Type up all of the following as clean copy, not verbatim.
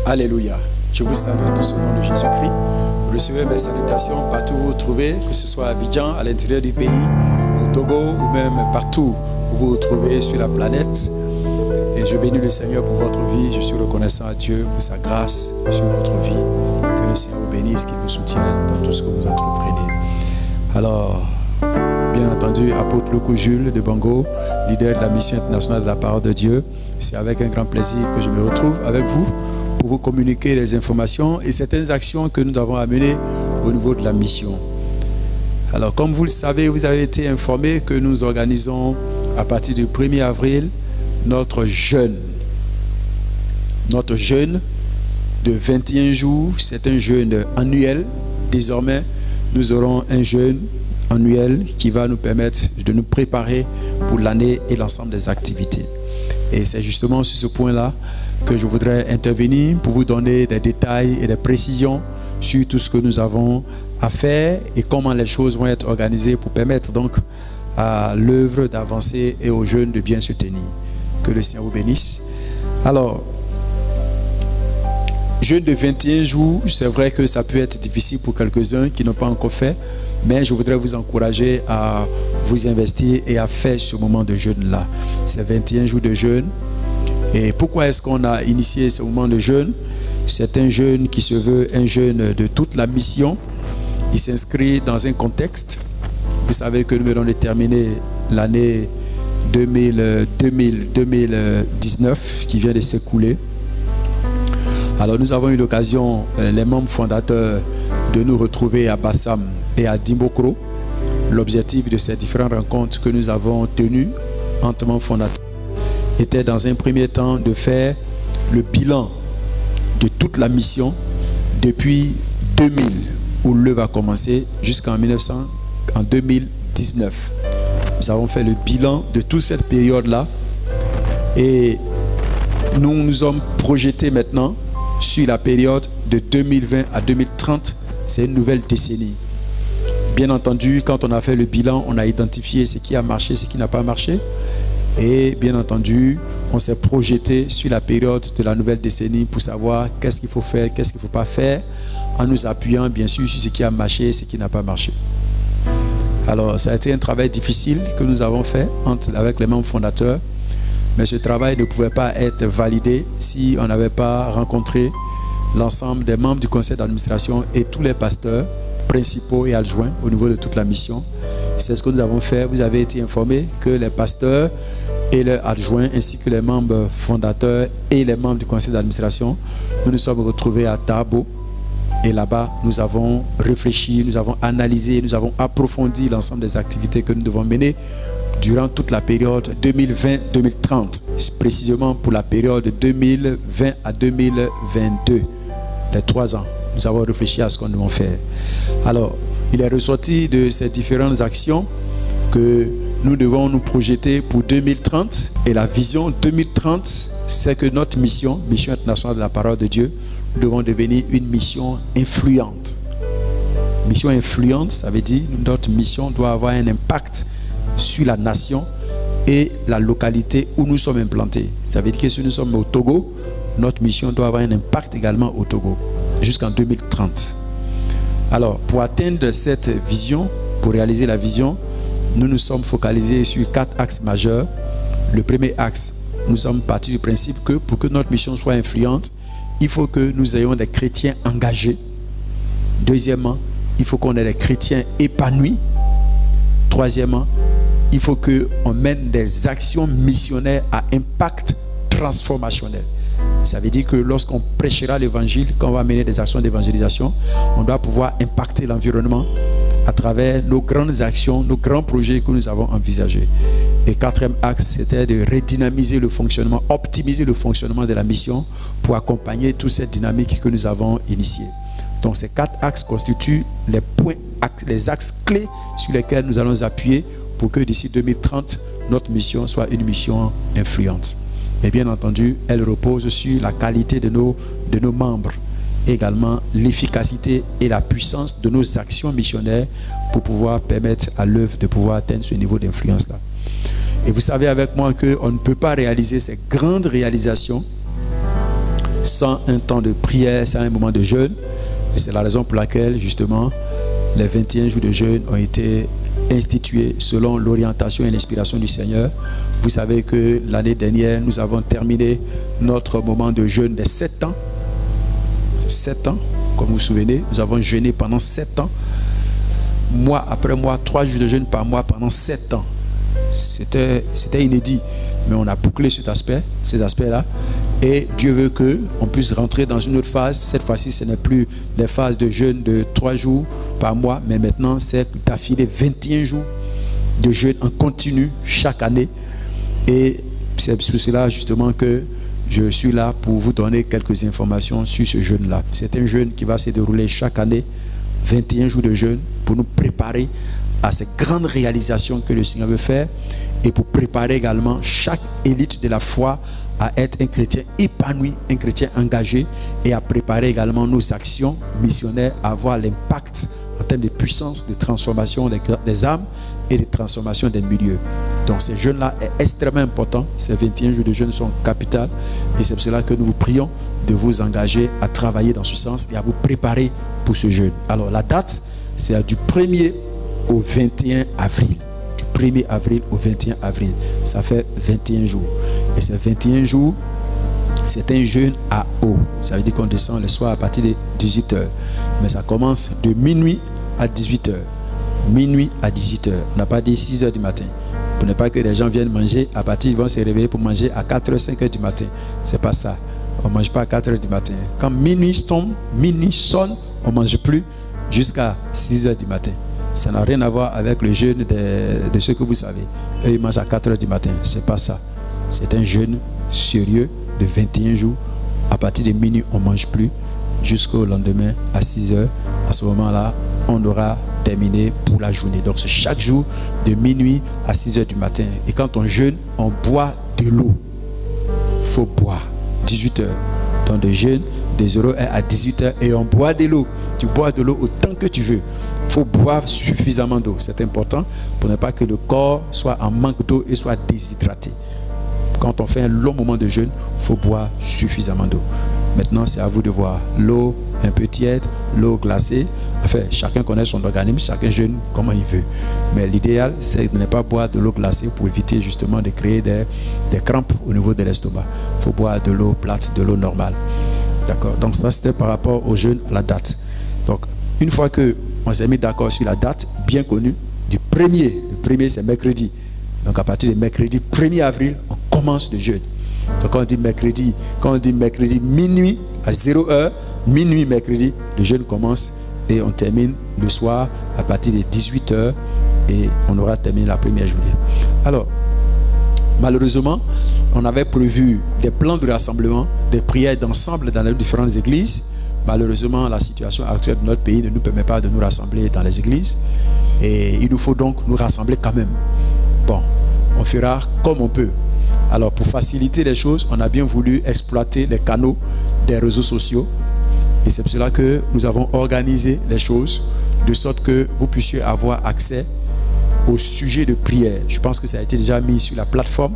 Alléluia. Je vous salue tous au nom de Jésus-Christ. Recevez mes salutations partout où vous vous trouvez, que ce soit à Abidjan, à l'intérieur du pays, au Togo ou même partout où vous vous trouvez sur la planète. Et je bénis le Seigneur pour votre vie. Je suis reconnaissant à Dieu pour sa grâce sur votre vie. Que le Seigneur vous bénisse, qu'il vous soutienne dans tout ce que vous entreprenez. Alors, bien entendu, apôtre Loukou Jules de Bango, leader de la mission internationale de la parole de Dieu. C'est avec un grand plaisir que je me retrouve avec vous pour vous communiquer les informations et certaines actions que nous avons à mener au niveau de la mission. Alors, comme vous le savez, vous avez été informés que nous organisons à partir du 1er avril notre jeûne. Notre jeûne de 21 jours, c'est un jeûne annuel. Désormais, nous aurons un jeûne annuel qui va nous permettre de nous préparer pour l'année et l'ensemble des activités. Et c'est justement sur ce point-là que je voudrais intervenir pour vous donner des détails et des précisions sur tout ce que nous avons à faire et comment les choses vont être organisées pour permettre donc à l'œuvre d'avancer et aux jeunes de bien se tenir. Que le Seigneur vous bénisse. Alors, jeûne de 21 jours, c'est vrai que ça peut être difficile pour quelques-uns qui n'ont pas encore fait, mais je voudrais vous encourager à vous investir et à faire ce moment de jeûne-là. C'est 21 jours de jeûne. Et pourquoi est-ce qu'on a initié ce moment de jeûne? C'est un jeûne qui se veut un jeûne de toute la mission. Il s'inscrit dans un contexte. Vous savez que nous venons de terminer l'année 2019 qui vient de s'écouler. Alors nous avons eu l'occasion, les membres fondateurs, de nous retrouver à Bassam et à Dimbokro. L'objectif de ces différentes rencontres que nous avons tenues entre membres fondateurs était dans un premier temps de faire le bilan de toute la mission depuis 2000 où l'œuvre a commencé jusqu'en 2019. Nous avons fait le bilan de toute cette période-là et nous nous sommes projetés maintenant sur la période de 2020 à 2030. C'est une nouvelle décennie. Bien entendu, quand on a fait le bilan, on a identifié ce qui a marché, ce qui n'a pas marché. Et bien entendu, on s'est projeté sur la période de la nouvelle décennie pour savoir qu'est-ce qu'il faut faire, qu'est-ce qu'il ne faut pas faire, en nous appuyant bien sûr sur ce qui a marché et ce qui n'a pas marché. Alors, ça a été un travail difficile que nous avons fait avec les membres fondateurs, mais ce travail ne pouvait pas être validé si on n'avait pas rencontré l'ensemble des membres du conseil d'administration et tous les pasteurs principaux et adjoints au niveau de toute la mission. C'est ce que nous avons fait. Vous avez été informés que les pasteurs et leurs adjoints, ainsi que les membres fondateurs et les membres du conseil d'administration, nous nous sommes retrouvés à Tabo. Et là-bas, nous avons réfléchi, nous avons analysé, nous avons approfondi l'ensemble des activités que nous devons mener durant toute la période 2020-2030, précisément pour la période 2020 à 2022, les 3 ans. Nous avons réfléchi à ce qu'on devait faire. Alors, il est ressorti de ces différentes actions que nous devons nous projeter pour 2030. Et la vision 2030, c'est que notre mission internationale de la parole de Dieu, nous devons devenir une mission influente. Mission influente, ça veut dire que notre mission doit avoir un impact sur la nation et la localité où nous sommes implantés. Ça veut dire que si nous sommes au Togo, notre mission doit avoir un impact également au Togo jusqu'en 2030. Alors, pour atteindre cette vision, pour réaliser la vision, nous nous sommes focalisés sur 4 axes majeurs. Le premier axe, nous sommes partis du principe que pour que notre mission soit influente, il faut que nous ayons des chrétiens engagés. Deuxièmement, il faut qu'on ait des chrétiens épanouis. Troisièmement, il faut qu'on mène des actions missionnaires à impact transformationnel. Ça veut dire que lorsqu'on prêchera l'évangile, quand on va mener des actions d'évangélisation, on doit pouvoir impacter l'environnement à travers nos grandes actions, nos grands projets que nous avons envisagés. Et 4e axe, c'était de redynamiser le fonctionnement, optimiser le fonctionnement de la mission pour accompagner toute cette dynamique que nous avons initiée. Donc ces 4 axes constituent les points, les axes clés sur lesquels nous allons appuyer pour que d'ici 2030, notre mission soit une mission influente. Et bien entendu, elle repose sur la qualité de nos membres, également l'efficacité et la puissance de nos actions missionnaires pour pouvoir permettre à l'œuvre de pouvoir atteindre ce niveau d'influence-là. Et vous savez avec moi qu'on ne peut pas réaliser ces grandes réalisations sans un temps de prière, sans un moment de jeûne. Et c'est la raison pour laquelle, justement, les 21 jours de jeûne ont été institués selon l'orientation et l'inspiration du Seigneur. Vous savez que l'année dernière, nous avons terminé notre moment de jeûne des 7 ans. 7 ans, comme vous vous souvenez, nous avons jeûné pendant 7 ans. Mois après mois, 3 jours de jeûne par mois pendant 7 ans. C'était inédit, mais on a bouclé ces aspects-là. Et Dieu veut qu'on puisse rentrer dans une autre phase. Cette fois-ci, ce n'est plus les phases de jeûne de 3 jours par mois, mais maintenant, c'est d'affilée 21 jours de jeûne en continu chaque année. Et c'est pour cela, justement, que je suis là pour vous donner quelques informations sur ce jeûne-là. C'est un jeûne qui va se dérouler chaque année, 21 jours de jeûne, pour nous préparer à ces grandes réalisations que le Seigneur veut faire et pour préparer également chaque élite de la foi à être un chrétien épanoui, un chrétien engagé et à préparer également nos actions missionnaires à avoir l'impact en termes de puissance, de transformation des âmes et de transformation des milieux. Donc ces jeûnes-là est extrêmement important. Ces 21 jours de jeûne sont capitaux et c'est pour cela que nous vous prions de vous engager à travailler dans ce sens et à vous préparer pour ce jeûne. Alors la date, c'est du 1er au 21 avril. Du 1er avril au 21 avril. Ça fait 21 jours. Et ces 21 jours, c'est un jeûne à eau. Ça veut dire qu'on descend le soir à partir de 18h. Mais ça commence de minuit à 18h. Minuit à 18h. On n'a pas dit 6h du matin. Pour ne pas que les gens viennent manger, à partir, ils vont se réveiller pour manger à 4h, 5h du matin. C'est pas ça. On ne mange pas à 4h du matin. Quand minuit tombe, minuit sonne, on ne mange plus jusqu'à 6h du matin. Ça n'a rien à voir avec le jeûne de ceux que vous savez. Eux, ils mangent à 4h du matin. C'est pas ça. C'est un jeûne sérieux de 21 jours. À partir de minuit, on ne mange plus jusqu'au lendemain à 6h. À ce moment-là, on aura terminé pour la journée. Donc c'est chaque jour de minuit à 6h du matin. Et quand on jeûne, on boit de l'eau. Il faut boire 18h. Donc de jeûne de 0h à 18h et on boit de l'eau. Tu bois de l'eau autant que tu veux. Il faut boire suffisamment d'eau. C'est important pour ne pas que le corps soit en manque d'eau et soit déshydraté. Quand on fait un long moment de jeûne, il faut boire suffisamment d'eau. Maintenant, c'est à vous de voir. L'eau un peu tiède, l'eau glacée. Enfin, chacun connaît son organisme, chacun jeûne comment il veut. Mais l'idéal, c'est de ne pas boire de l'eau glacée pour éviter justement de créer des crampes au niveau de l'estomac. Il faut boire de l'eau plate, de l'eau normale. D'accord? Donc ça, c'était par rapport au jeûne, à la date. Donc, une fois qu'on s'est mis d'accord sur la date, bien connue, du 1er, le 1er c'est mercredi. Donc à partir de mercredi 1er avril, on commence le jeûne. Donc quand on dit mercredi minuit à 0h, minuit mercredi, le jeûne commence et on termine le soir à partir de 18h et on aura terminé la première journée. Alors, malheureusement, on avait prévu des plans de rassemblement, des prières d'ensemble dans les différentes églises. Malheureusement, la situation actuelle de notre pays ne nous permet pas de nous rassembler dans les églises et il nous faut donc nous rassembler quand même. Bon, on fera comme on peut. Alors, pour faciliter les choses, on a bien voulu exploiter les canaux des réseaux sociaux. Et c'est pour cela que nous avons organisé les choses de sorte que vous puissiez avoir accès au sujet de prière. Je pense que ça a été déjà mis sur la plateforme.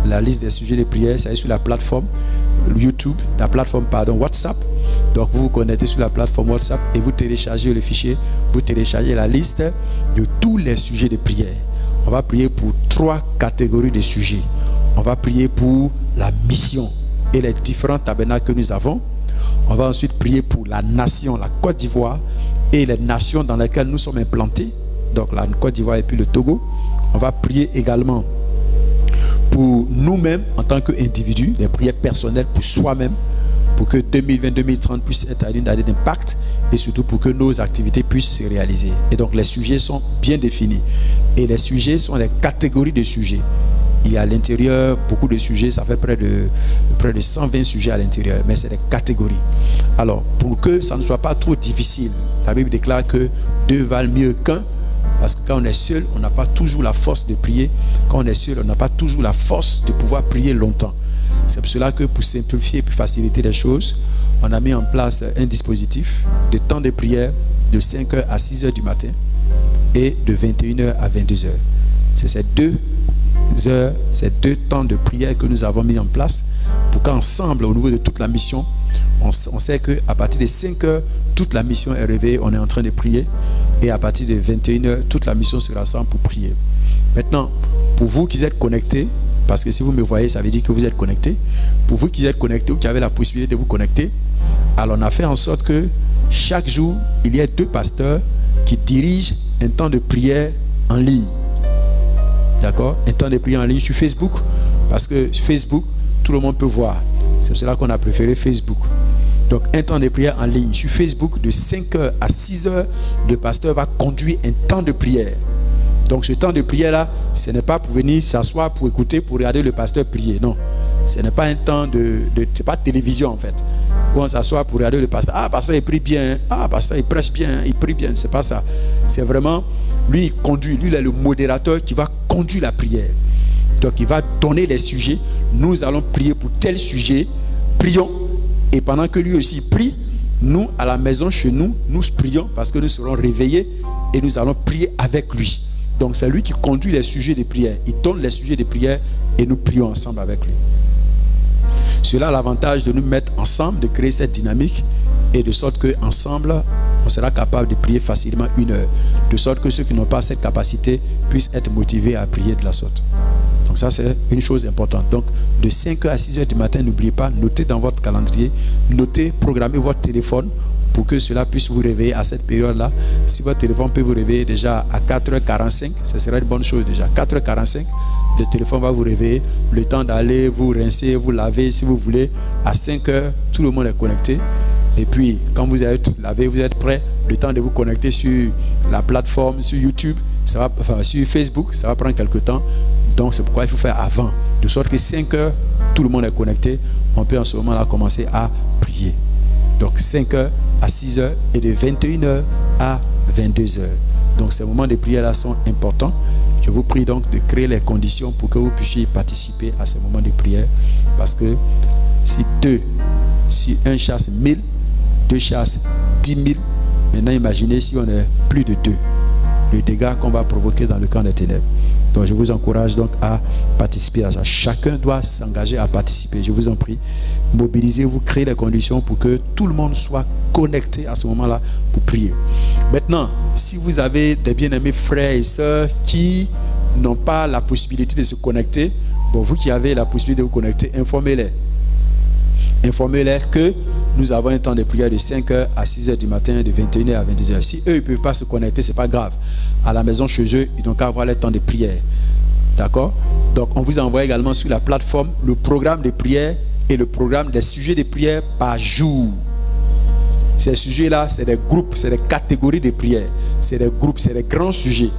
La liste des sujets de prière, ça est sur la plateforme YouTube, WhatsApp. Donc, vous vous connectez sur la plateforme WhatsApp et vous téléchargez le fichier. Vous téléchargez la liste de tous les sujets de prière. On va prier pour 3 catégories de sujets. On va prier pour la mission et les différents tabernacles que nous avons. On va ensuite prier pour la nation, la Côte d'Ivoire et les nations dans lesquelles nous sommes implantés. Donc la Côte d'Ivoire et puis le Togo. On va prier également pour nous-mêmes en tant qu'individus, des prières personnelles pour soi-même, pour que 2020-2030 puisse être une année d'impact et surtout pour que nos activités puissent se réaliser. Et donc les sujets sont bien définis. Et les sujets sont des catégories de sujets. Il y a à l'intérieur beaucoup de sujets, ça fait près de 120 sujets à l'intérieur, mais c'est des catégories. Alors, pour que ça ne soit pas trop difficile, la Bible déclare que 2 valent mieux qu'un, parce que quand on est seul, on n'a pas toujours la force de prier. Quand on est seul, on n'a pas toujours la force de pouvoir prier longtemps. C'est pour cela que pour simplifier et pour faciliter les choses, on a mis en place un dispositif de temps de prière de 5h à 6h du matin et de 21h à 22h. C'est ces 2 heures, ces 2 temps de prière que nous avons mis en place pour qu'ensemble, au niveau de toute la mission, On sait qu'à partir de 5 heures, toute la mission est réveillée, on est en train de prier. Et à partir de 21 heures, toute la mission se rassemble pour prier. Maintenant, pour vous qui êtes connectés, parce que si vous me voyez, ça veut dire que vous êtes connectés. Pour vous qui êtes connectés ou qui avez la possibilité de vous connecter, alors on a fait en sorte que chaque jour, il y ait 2 pasteurs qui dirigent un temps de prière en ligne. D'accord? Un temps de prière en ligne sur Facebook. Parce que sur Facebook, tout le monde peut voir. C'est pour cela qu'on a préféré Facebook. Donc, un temps de prière en ligne sur Facebook de 5 heures à 6 heures, le pasteur va conduire un temps de prière. Donc, ce temps de prière-là, ce n'est pas pour venir s'asseoir, pour écouter, pour regarder le pasteur prier. Non. Ce n'est pas un temps c'est pas télévision en fait. Où on s'assoit pour regarder le pasteur. Ah, pasteur, il prie bien. Ah, pasteur, il prêche bien. Il prie bien. C'est pas ça. C'est vraiment, lui, il conduit. Lui, il est le modérateur qui va conduire la prière. Donc, il va donner les sujets. Nous allons prier pour tel sujet. Prions. Et pendant que lui aussi prie, nous, à la maison, chez nous, nous prions parce que nous serons réveillés et nous allons prier avec lui. Donc, c'est lui qui conduit les sujets de prière. Il donne les sujets de prière et nous prions ensemble avec lui. Cela a l'avantage de nous mettre ensemble, de créer cette dynamique et de sorte qu'ensemble, on sera capable de prier facilement 1 heure. De sorte que ceux qui n'ont pas cette capacité puissent être motivés à prier de la sorte. Donc ça, c'est une chose importante. Donc, de 5 heures à 6 heures du matin, n'oubliez pas, notez dans votre calendrier, notez, programmez votre téléphone pour que cela puisse vous réveiller à cette période-là. Si votre téléphone peut vous réveiller déjà à 4h45, ce serait une bonne chose déjà. 4h45, le téléphone va vous réveiller. Le temps d'aller vous rincer, vous laver si vous voulez. À 5 heures, tout le monde est connecté. Et puis, quand vous êtes lavé, vous êtes prêt, le temps de vous connecter sur la plateforme, sur YouTube, sur Facebook, ça va prendre quelques temps. Donc, c'est pourquoi il faut faire avant. De sorte que 5 heures, tout le monde est connecté. On peut en ce moment-là commencer à prier. Donc, 5 heures à 6 heures et de 21 heures à 22 heures. Donc, ces moments de prière-là sont importants. Je vous prie donc de créer les conditions pour que vous puissiez participer à ces moments de prière. Parce que si un chasse 1000, 2 chassent 10 000, maintenant imaginez si on est plus de 2. Le dégât qu'on va provoquer dans le camp des ténèbres. Donc je vous encourage donc à participer à ça. Chacun doit s'engager à participer. Je vous en prie. Mobilisez-vous, créez les conditions pour que tout le monde soit connecté à ce moment-là pour prier. Maintenant, si vous avez des bien-aimés frères et sœurs qui n'ont pas la possibilité de se connecter, bon, vous qui avez la possibilité de vous connecter, informez-les. Informez-les que nous avons un temps de prière de 5 heures à 6 heures du matin, de 21 heures à 22 heures. Si eux, ils ne peuvent pas se connecter, ce n'est pas grave. À la maison, chez eux, ils n'ont qu'à avoir le temps de prière. D'accord? Donc, on vous envoie également sur la plateforme le programme de prière et le programme des sujets de prière par jour. Ces sujets-là, c'est des groupes, c'est des catégories de prière. C'est des groupes, c'est des grands sujets.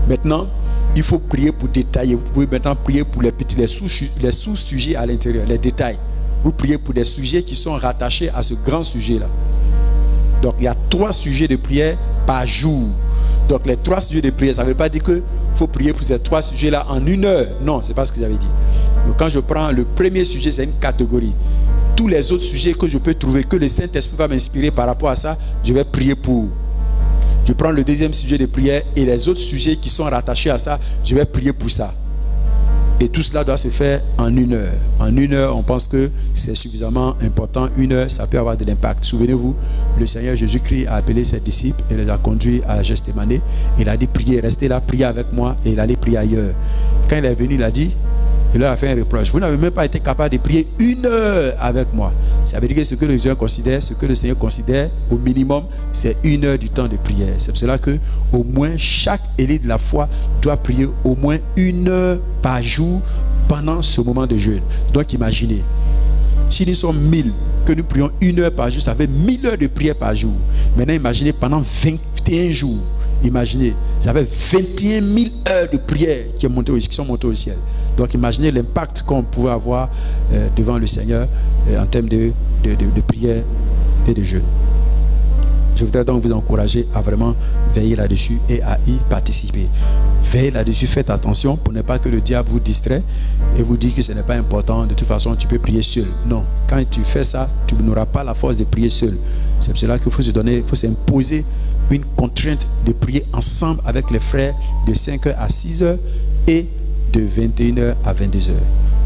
Maintenant, il faut prier pour détailler. Vous pouvez maintenant prier pour les petits, les sous-sujets à l'intérieur, les détails. Vous priez pour des sujets qui sont rattachés à ce grand sujet-là. Donc, il y a 3 sujets de prière par jour. Donc, les 3 sujets de prière, ça ne veut pas dire qu'il faut prier pour ces 3 sujets-là en 1 heure. Non, ce n'est pas ce que j'avais dit. Donc, quand je prends le premier sujet, c'est une catégorie. Tous les autres sujets que je peux trouver, que le Saint-Esprit va m'inspirer par rapport à ça, je vais prier pour. Je prends le deuxième sujet de prière et les autres sujets qui sont rattachés à ça, je vais prier pour ça. Et tout cela doit se faire en 1 heure. En 1 heure, on pense que c'est suffisamment important. 1 heure, ça peut avoir de l'impact. Souvenez-vous, le Seigneur Jésus-Christ a appelé ses disciples et les a conduits à Gethsémani. Il a dit, priez, restez là, priez avec moi. Et il allait prier ailleurs. Quand il est venu, il a dit, il leur a fait un reproche. Vous n'avez même pas été capable de prier 1 heure avec moi. Ça veut dire que ce que le Seigneur considère, au minimum, c'est 1 heure du temps de prière. C'est pour cela que, au moins, chaque élite de la foi doit prier au moins 1 heure par jour pendant ce moment de jeûne. Donc, imaginez, si nous sommes 1000, que nous prions 1 heure par jour, ça fait 1000 heures de prière par jour. Maintenant, imaginez pendant 21 jours. Imaginez, ça fait 21 000 heures de prière qui sont montées au ciel. Donc imaginez l'impact qu'on pouvait avoir devant le Seigneur en termes de prière et de jeûne. Je voudrais donc vous encourager à vraiment veiller là-dessus et à y participer. Veillez là-dessus, faites attention pour ne pas que le diable vous distrait et vous dise que ce n'est pas important. De toute façon, tu peux prier seul. Non, quand tu fais ça, tu n'auras pas la force de prier seul. C'est pour cela qu'il faut se donner, il faut s'imposer une contrainte de prier ensemble avec les frères de 5 heures à 6 heures et de 21 heures à 22 heures.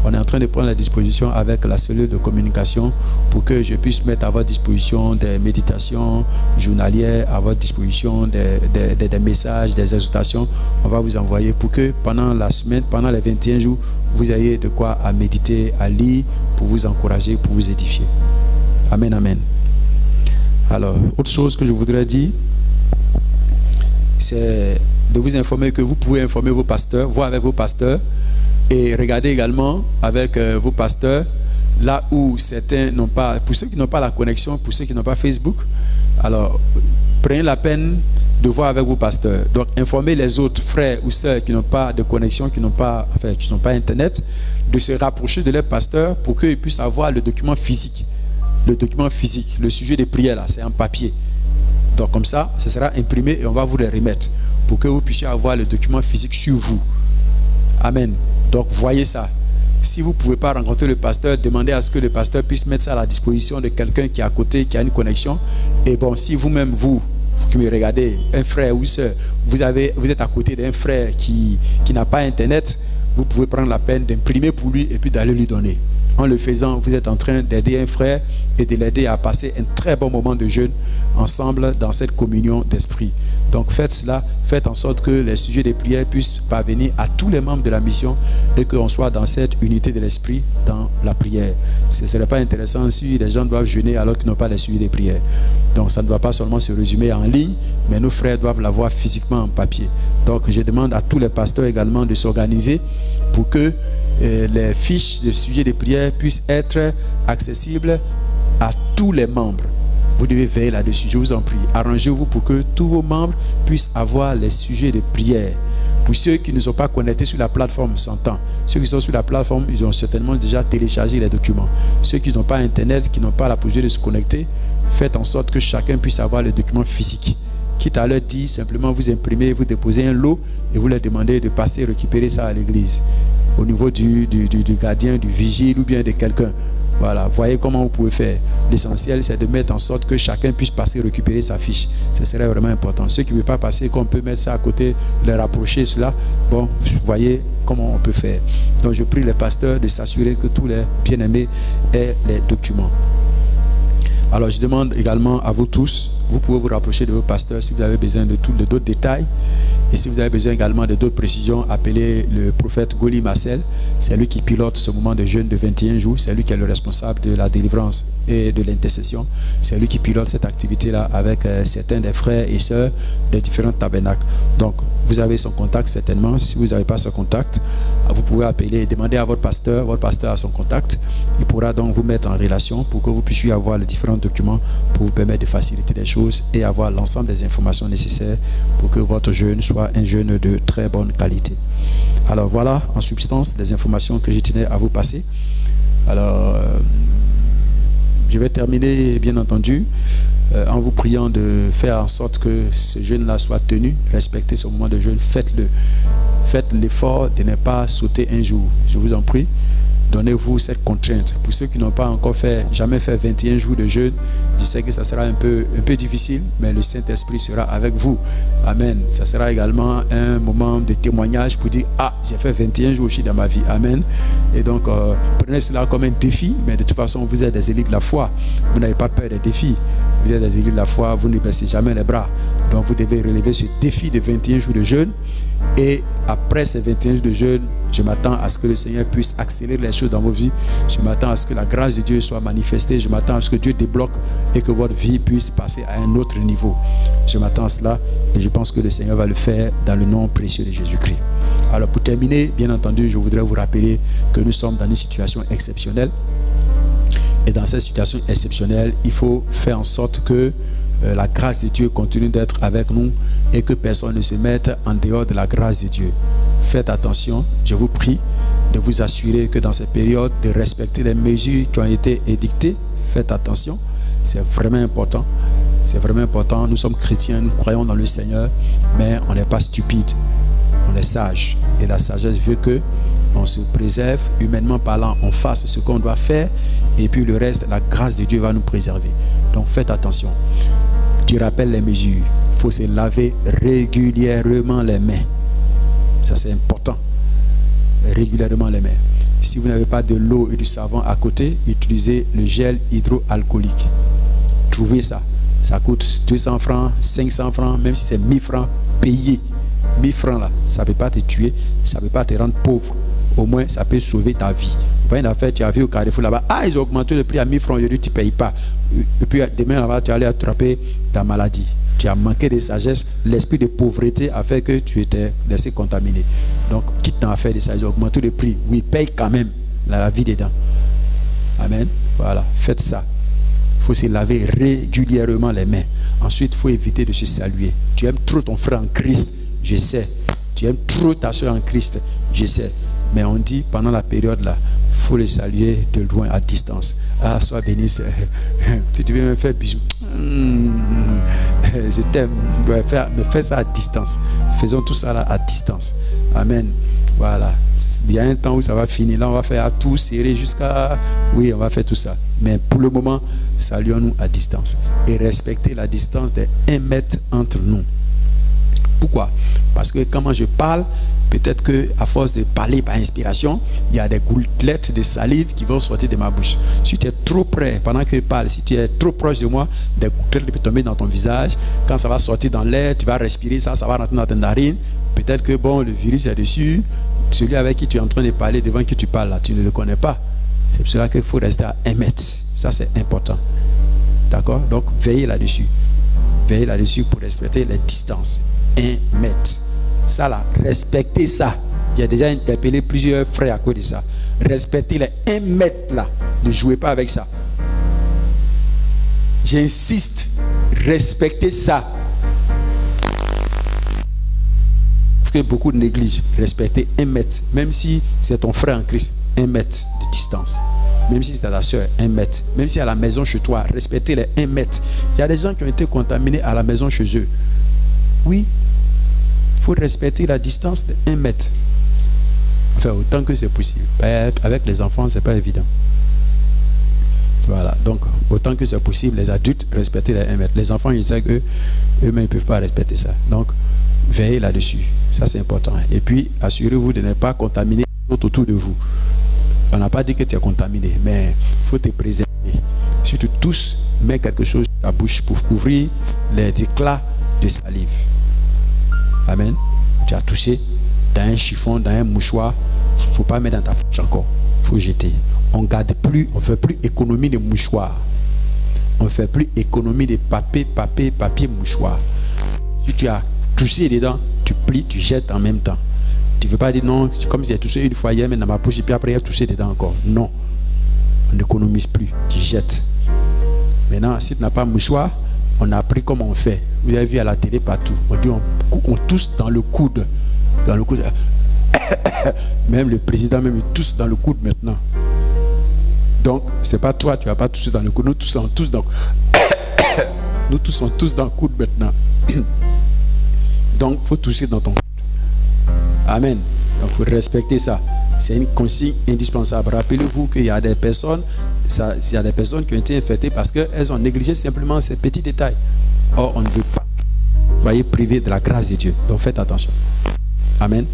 On est en train de prendre la disposition avec la cellule de communication pour que je puisse mettre à votre disposition des méditations journalières, à votre disposition des messages, des exhortations. On va vous envoyer pour que pendant la semaine, pendant les 21 jours, vous ayez de quoi à méditer, à lire, pour vous encourager, pour vous édifier. Amen, amen. Alors, autre chose que je voudrais dire, c'est de vous informer que vous pouvez informer vos pasteurs, voir avec vos pasteurs, et regardez également avec vos pasteurs, là où certains n'ont pas, pour ceux qui n'ont pas la connexion, pour ceux qui n'ont pas Facebook, alors prenez la peine de voir avec vos pasteurs. Donc informez les autres frères ou sœurs qui n'ont pas de connexion, qui n'ont pas Internet, de se rapprocher de leurs pasteurs pour qu'ils puissent avoir le document physique. Le document physique, le sujet des prières là, c'est en papier. Donc comme ça, ce sera imprimé et on va vous les remettre pour que vous puissiez avoir le document physique sur vous. Amen. Donc voyez ça. Si vous ne pouvez pas rencontrer le pasteur, demandez à ce que le pasteur puisse mettre ça à la disposition de quelqu'un qui est à côté, qui a une connexion. Et bon, si vous-même, vous qui me regardez, un frère ou une soeur, vous êtes à côté d'un frère qui n'a pas Internet, vous pouvez prendre la peine d'imprimer pour lui et puis d'aller lui donner. En le faisant, vous êtes en train d'aider un frère et de l'aider à passer un très bon moment de jeûne ensemble dans cette communion d'esprit. Donc faites cela, faites en sorte que les sujets des prières puissent parvenir à tous les membres de la mission et qu'on soit dans cette unité de l'esprit dans la prière. Ce ne serait pas intéressant si les gens doivent jeûner alors qu'ils n'ont pas les sujets des prières. Donc ça ne doit pas seulement se résumer en ligne, mais nos frères doivent l'avoir physiquement en papier. Donc je demande à tous les pasteurs également de s'organiser pour que les fiches de sujets de prière puissent être accessibles à tous les membres. Vous devez veiller là-dessus, je vous en prie. Arrangez-vous pour que tous vos membres puissent avoir les sujets de prière. Pour ceux qui ne sont pas connectés sur la plateforme, s'entend. Ceux qui sont sur la plateforme, ils ont certainement déjà téléchargé les documents. Ceux qui n'ont pas Internet, qui n'ont pas la possibilité de se connecter, faites en sorte que chacun puisse avoir les documents physiques. Quitte à leur dire, simplement vous imprimez, vous déposez un lot et vous leur demandez de passer récupérer ça à l'église. Au niveau du gardien, du vigile ou bien de quelqu'un. Voilà, voyez comment vous pouvez faire. L'essentiel, c'est de mettre en sorte que chacun puisse passer récupérer sa fiche. Ce serait vraiment important. Ceux qui ne veulent pas passer, qu'on peut mettre ça à côté, les rapprocher, cela. Bon, voyez comment on peut faire. Donc, je prie les pasteurs de s'assurer que tous les bien-aimés aient les documents. Alors, je demande également à vous tous, vous pouvez vous rapprocher de vos pasteurs si vous avez besoin de d'autres détails. Et si vous avez besoin également de d'autres précisions, appelez le prophète Goli Marcel. C'est lui qui pilote ce moment de jeûne de 21 jours. C'est lui qui est le responsable de la délivrance et de l'intercession. C'est lui qui pilote cette activité-là avec certains des frères et sœurs des différents tabernacles. Donc, vous avez son contact certainement. Si vous n'avez pas ce contact, vous pouvez appeler et demander à votre pasteur. Votre pasteur a son contact. Il pourra donc vous mettre en relation pour que vous puissiez avoir les différents documents pour vous permettre de faciliter les choses et avoir l'ensemble des informations nécessaires pour que votre jeûne soit un jeûne de très bonne qualité. Alors voilà, en substance, les informations que je tenais à vous passer. Alors, je vais terminer, bien entendu, en vous priant de faire en sorte que ce jeûne-là soit tenu. Respectez ce moment de jeûne, faites-le. Faites l'effort de ne pas sauter un jour. Je vous en prie. Donnez-vous cette contrainte. Pour ceux qui n'ont pas encore jamais fait 21 jours de jeûne, je sais que ça sera un peu difficile, mais le Saint-Esprit sera avec vous. Amen. Ça sera également un moment de témoignage pour dire, j'ai fait 21 jours aussi dans ma vie. Amen. Et donc, prenez cela comme un défi, mais de toute façon, vous êtes des élus de la foi. Vous n'avez pas peur des défis. Vous êtes des élus de la foi, vous ne baissez jamais les bras. Donc, vous devez relever ce défi de 21 jours de jeûne. Et après ces 21 jours de jeûne, je m'attends à ce que le Seigneur puisse accélérer les choses dans vos vies. Je m'attends à ce que la grâce de Dieu soit manifestée. Je m'attends à ce que Dieu débloque et que votre vie puisse passer à un autre niveau. Je m'attends à cela et je pense que le Seigneur va le faire dans le nom précieux de Jésus-Christ. Alors pour terminer, bien entendu, je voudrais vous rappeler que nous sommes dans une situation exceptionnelle. Et dans cette situation exceptionnelle, il faut faire en sorte que la grâce de Dieu continue d'être avec nous et que personne ne se mette en dehors de la grâce de Dieu. Faites attention, je vous prie de vous assurer que dans cette période, de respecter les mesures qui ont été édictées. Faites attention, c'est vraiment important. C'est vraiment important. Nous sommes chrétiens, nous croyons dans le Seigneur, mais on n'est pas stupide, on est sage. Et la sagesse veut que on se préserve, humainement parlant, on fasse ce qu'on doit faire, et puis le reste, la grâce de Dieu va nous préserver. Donc faites attention. Tu rappelles les mesures. Il faut se laver régulièrement les mains. Ça c'est important. Régulièrement les mains. Si vous n'avez pas de l'eau et du savon à côté, utilisez le gel hydroalcoolique. Trouvez ça. Ça coûte 200 francs, 500 francs, même si c'est 1000 francs, payez. 1000 francs là, ça ne peut pas te tuer, ça ne peut pas te rendre pauvre. Au moins, ça peut sauver ta vie. Pas une affaire, tu as vu au Carrefour là-bas, ils ont augmenté le prix à 1000 francs, aujourd'hui tu ne payes pas. Et puis demain là-bas, tu allais attraper ta maladie. Tu as manqué de sagesse, l'esprit de pauvreté a fait que tu étais laissé contaminer. Donc, quitte dans l'affaire de ça, ils ont augmenté le prix. Oui, paye quand même la vie dedans. Amen. Voilà, faites ça. Il faut se laver régulièrement les mains. Ensuite, il faut éviter de se saluer. Tu aimes trop ton frère en Christ, je sais. Tu aimes trop ta soeur en Christ, je sais. Mais on dit, pendant la période là, il faut les saluer de loin, à distance. Sois béni. Si tu veux me faire bisous, je t'aime. Mais fais ça à distance. Faisons tout ça là à distance. Amen. Voilà. Il y a un temps où ça va finir. Là, on va faire tout serrer jusqu'à... Oui, on va faire tout ça. Mais pour le moment, saluons-nous à distance. Et respectez la distance de 1 mètre entre nous. Pourquoi? Parce que quand je parle, peut-être qu'à force de parler par inspiration, il y a des gouttelettes de salive qui vont sortir de ma bouche. Si tu es trop près, pendant que je parle, si tu es trop proche de moi, des gouttelettes peuvent tomber dans ton visage. Quand ça va sortir dans l'air, tu vas respirer ça, ça va rentrer dans tes narines. Peut-être que le virus est dessus. Celui avec qui tu es en train de parler, devant qui tu parles là, tu ne le connais pas. C'est pour cela qu'il faut rester à 1 mètre. Ça, c'est important. D'accord? Donc, veillez là-dessus. Veillez là-dessus pour respecter les distances. 1 mètre. Ça là, respectez ça. J'ai déjà interpellé plusieurs frères à cause de ça. Respectez les 1 mètre là. Ne jouez pas avec ça. J'insiste. Respectez ça. Parce que beaucoup négligent. Respectez 1 mètre. Même si c'est ton frère en Christ, 1 mètre de distance. Même si c'est ta soeur, 1 mètre. Même si à la maison chez toi, respectez les 1 mètre. Il y a des gens qui ont été contaminés à la maison chez eux. Oui. Il faut respecter la distance de 1 mètre. Enfin, autant que c'est possible. Avec les enfants, ce n'est pas évident. Voilà. Donc, autant que c'est possible, les adultes, respectez les 1 mètre. Les enfants, ils savent qu'eux-mêmes, ils ne peuvent pas respecter ça. Donc, veillez là-dessus. Ça, c'est important. Et puis, assurez-vous de ne pas contaminer les autres autour de vous. On n'a pas dit que tu es contaminé, mais il faut te préserver. Si tu tousses, mets quelque chose dans ta bouche pour couvrir les éclats de salive. Amen. Tu as touché dans un chiffon, dans un mouchoir. Il ne faut pas mettre dans ta bouche encore. Il faut jeter. On garde plus, on ne fait plus économie de mouchoirs. On ne fait plus économie de papier, mouchoir. Si tu as touché dedans, tu plies, tu jettes en même temps. Tu ne veux pas dire non, c'est comme si j'ai touché une fois hier, mais dans ma bouche, et puis après, j'ai touché dedans encore. Non. On n'économise plus. Tu jettes. Maintenant, si tu n'as pas de mouchoir, on a appris comment on fait. Vous avez vu à la télé partout. On dit on tousse dans le coude. Dans le coude. Même le président, il tousse dans le coude maintenant. Donc, c'est pas toi, tu ne vas pas tousser dans le coude. Nous toussons tous dans Nous toussons tous dans le coude maintenant. Donc, il faut tousser dans ton coude. Amen. Donc, il faut respecter ça. C'est une consigne indispensable. Rappelez-vous qu'il y a des personnes, il y a des personnes qui ont été infectées parce qu'elles ont négligé simplement ces petits détails. Or, on ne veut pas soyez privés de la grâce de Dieu. Donc, faites attention. Amen.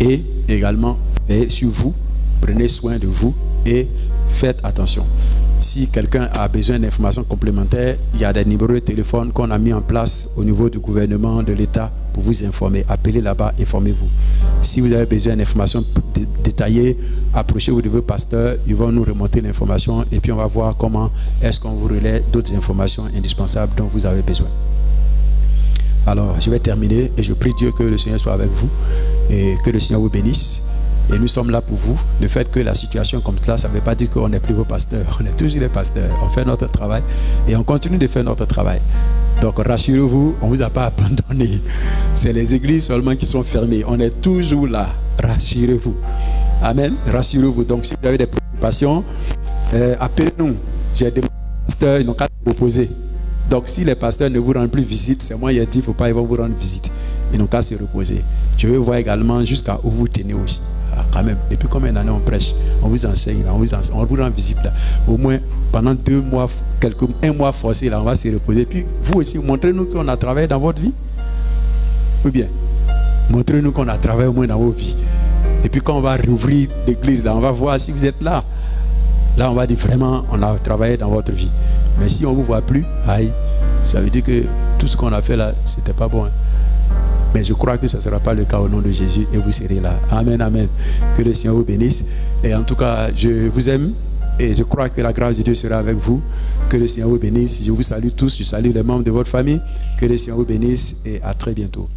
Et également, veillez sur vous, prenez soin de vous et faites attention. Si quelqu'un a besoin d'informations complémentaires, il y a des numéros de téléphone qu'on a mis en place au niveau du gouvernement, de l'État pour vous informer. Appelez là-bas, informez-vous. Si vous avez besoin d'informations détaillées, approchez-vous de vos pasteurs, ils vont nous remonter l'information et puis on va voir comment est-ce qu'on vous relaie d'autres informations indispensables dont vous avez besoin. Alors, je vais terminer et je prie Dieu que le Seigneur soit avec vous et que le Seigneur vous bénisse. Et nous sommes là pour vous. Le fait que la situation comme cela, ça ne veut pas dire qu'on n'est plus vos pasteurs. On est toujours les pasteurs. On fait notre travail et on continue de faire notre travail. Donc rassurez-vous, on ne vous a pas abandonné. C'est les églises seulement qui sont fermées. On est toujours là. Rassurez-vous. Amen. Rassurez-vous. Donc si vous avez des préoccupations, appelez-nous. J'ai demandé aux pasteurs, ils n'ont qu'à se reposer. Donc si les pasteurs ne vous rendent plus visite, c'est moi qui ai dit, il ne faut pas, ils vont vous rendre visite. Ils n'ont qu'à se reposer. Je vais voir également jusqu'à où vous tenez aussi. Quand même, depuis combien d'années on prêche, on vous enseigne, on vous rend visite là. Au moins pendant 2 mois, un mois forcé là, on va se reposer. Puis vous aussi, montrez-nous qu'on a travaillé dans votre vie. Ou bien, montrez-nous qu'on a travaillé au moins dans vos vies. Et puis quand on va rouvrir l'église, là, on va voir si vous êtes là. Là, on va dire vraiment, on a travaillé dans votre vie. Mais si on ne vous voit plus, aïe, ça veut dire que tout ce qu'on a fait là, c'était pas bon. Hein. Mais je crois que ça ne sera pas le cas au nom de Jésus et vous serez là. Amen, amen. Que le Seigneur vous bénisse. Et en tout cas, je vous aime et je crois que la grâce de Dieu sera avec vous. Que le Seigneur vous bénisse. Je vous salue tous. Je salue les membres de votre famille. Que le Seigneur vous bénisse et à très bientôt.